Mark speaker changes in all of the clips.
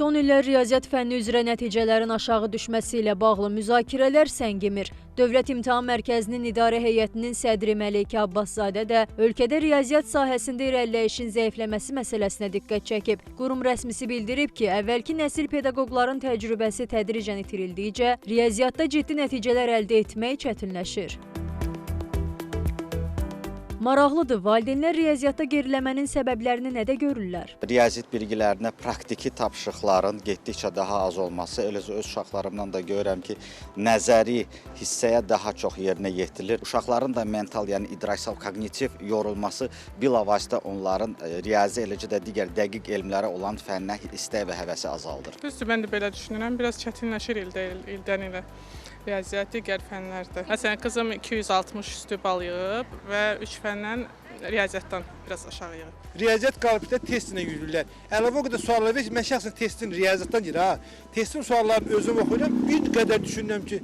Speaker 1: Son illər riyaziyyat fənni üzrə nəticələrin aşağı düşməsi ilə bağlı müzakirələr səngimir. Dövlət İmtahan Mərkəzinin İdarə Heyətinin sədri Məleykə Abbaszadə də ölkədə riyaziyyat sahəsində irəliləyişin zəifləməsi məsələsinə diqqət çəkib. Qurum rəsmisi bildirib ki, əvvəlki nəsil pedaqoqların təcrübəsi tədricən itirildikcə, riyaziyyatda ciddi nəticələr əldə etmək çətinləşir. Maraqlıdır, valideynlər riyaziyyatda geriləmənin səbəblərini nədə görürlər?
Speaker 2: Riyaziyyat bilgilərinə praktiki tapşırıqların getdikcə daha az olması, eləcə öz uşaqlarımdan da görürəm ki, nəzəri hissəyə daha çox yerinə yetirilir. Uşaqların da mental, yəni idraksal, kognitiv yorulması bilavasitə onların riyazi, eləcə də digər dəqiq elmlərə olan fənnə istək və həvəsi azaldır.
Speaker 3: Düzdür, mən də belə düşünürəm, biraz çətinləşir ildən ilə. Riyaziyyat digər fənlərdə. Məsələn, qızım 260 üstü bal yığıb və 3 fəndən riyaziyyatdan biraz aşağı yığıb.
Speaker 4: Riyaziyyat qalibdə testinə yürürlər. Əlavə o qədər suallar verir ki, mən şəxsən testin riyaziyyatdan deyirəm. Testin suallarını özüm oxuyuram, bir qədər düşünürəm ki,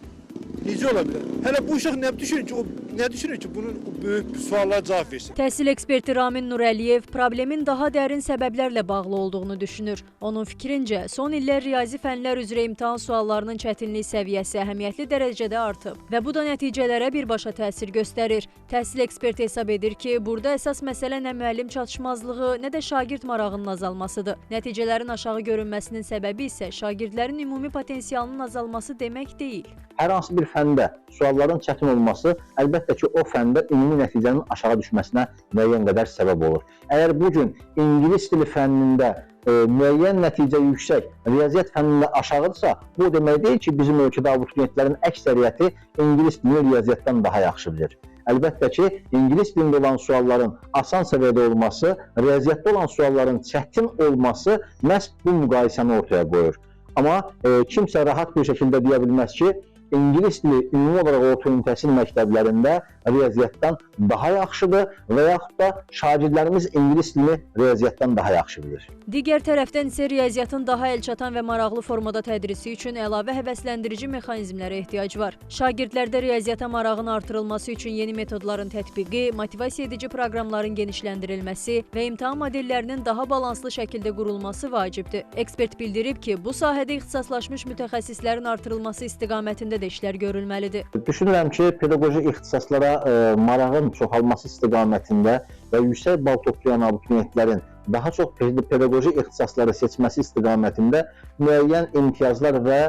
Speaker 4: necə ola bilər? Hələ bu uşaq nə düşünür ki, bunun böyük suallara cavab versin?
Speaker 1: Təhsil eksperti Ramin Nurəliyev problemin daha dərin səbəblərlə bağlı olduğunu düşünür. Onun fikrincə, son illər riyazi fənlər üzrə imtahan suallarının çətinlik səviyyəsi əhəmiyyətli dərəcədə artıb və bu da nəticələrə birbaşa təsir göstərir. Təhsil eksperti hesab edir ki, burada əsas məsələ nə müəllim çatışmazlığı, nə də şagird marağının azalmasıdır. Nəticələrin aşağı görünməsinin səbəbi isə şagirdlərin ümumi potensialının azalması demək deyil.
Speaker 5: Hər hansı bir fəndə sualların çətin olması əlbəttə ki, o fəndə ümumi nəticənin aşağı düşməsinə müəyyən qədər səbəb olur. Əgər bugün ingilis dili fənnində müəyyən nəticə yüksək, riyaziyyat fənnində aşağıdırsa, bu demək deyil ki, bizim ölkədə abituriyentlərin əksəriyyəti ingilis dilini riyaziyyatdan daha yaxşı bilir. Əlbəttə ki, ingilis dilində olan sualların asan səviyyədə olması, riyaziyyatda olan sualların çətin olması məhz bu müqayisəni ortaya qoyur. Amma kimsə rahat bir şəkildə deyə bilməz ki, İngilis dili ümumi olaraq orta təhsil məktəblərində riyaziyyatdan daha yaxşıdır və yaxud da şagirdlərimiz ingilis dilini riyaziyyatdan daha yaxşı bilir.
Speaker 1: Digər tərəfdən isə riyaziyyatın daha əlçatan və maraqlı formada tədrisi üçün əlavə həvəsləndirici mexanizmlərə ehtiyac var. Şagirdlərdə riyaziyyata marağın artırılması üçün yeni metodların tətbiqi, motivasiya edici proqramların genişləndirilməsi və imtahan modellərinin daha balanslı şəkildə qurulması vacibdir. Ekspert bildirib ki, bu sahədə ixtisaslaşmış mütəxəssislərin artırılması istiqamətində də işlər görülməlidir.
Speaker 5: Düşünürəm ki, pedaqoji ixtisaslara marağın çoxalması istiqamətində və yüksək bal toplayan abituriyentlərin daha çox pedaqoji ixtisasları seçməsi istiqamətində müəyyən imtiyazlar və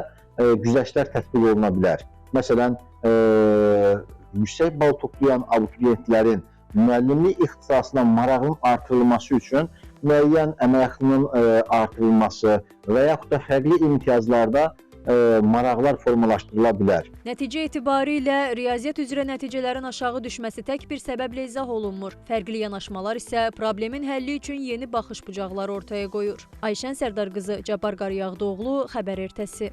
Speaker 5: güzəştlər tətbiq oluna bilər. Məsələn, yüksək bal toplayan abituriyentlərin müəllimlik ixtisasına marağın artırılması üçün müəyyən əmək haqqının artırılması və yaxud da fərqli imtiyazlarda maraqlar formalaşdırıla bilər.
Speaker 1: Nəticə etibarilə riyaziyyat üzrə nəticələrin aşağı düşməsi tək bir səbəblə izah olunmur. Fərqli yanaşmalar isə problemin həlli üçün yeni baxış bucaqları ortaya qoyur. Ayşən Sərdar qızı, Cabbar Qaryağdıoğlu, Xəbər Ertəsi.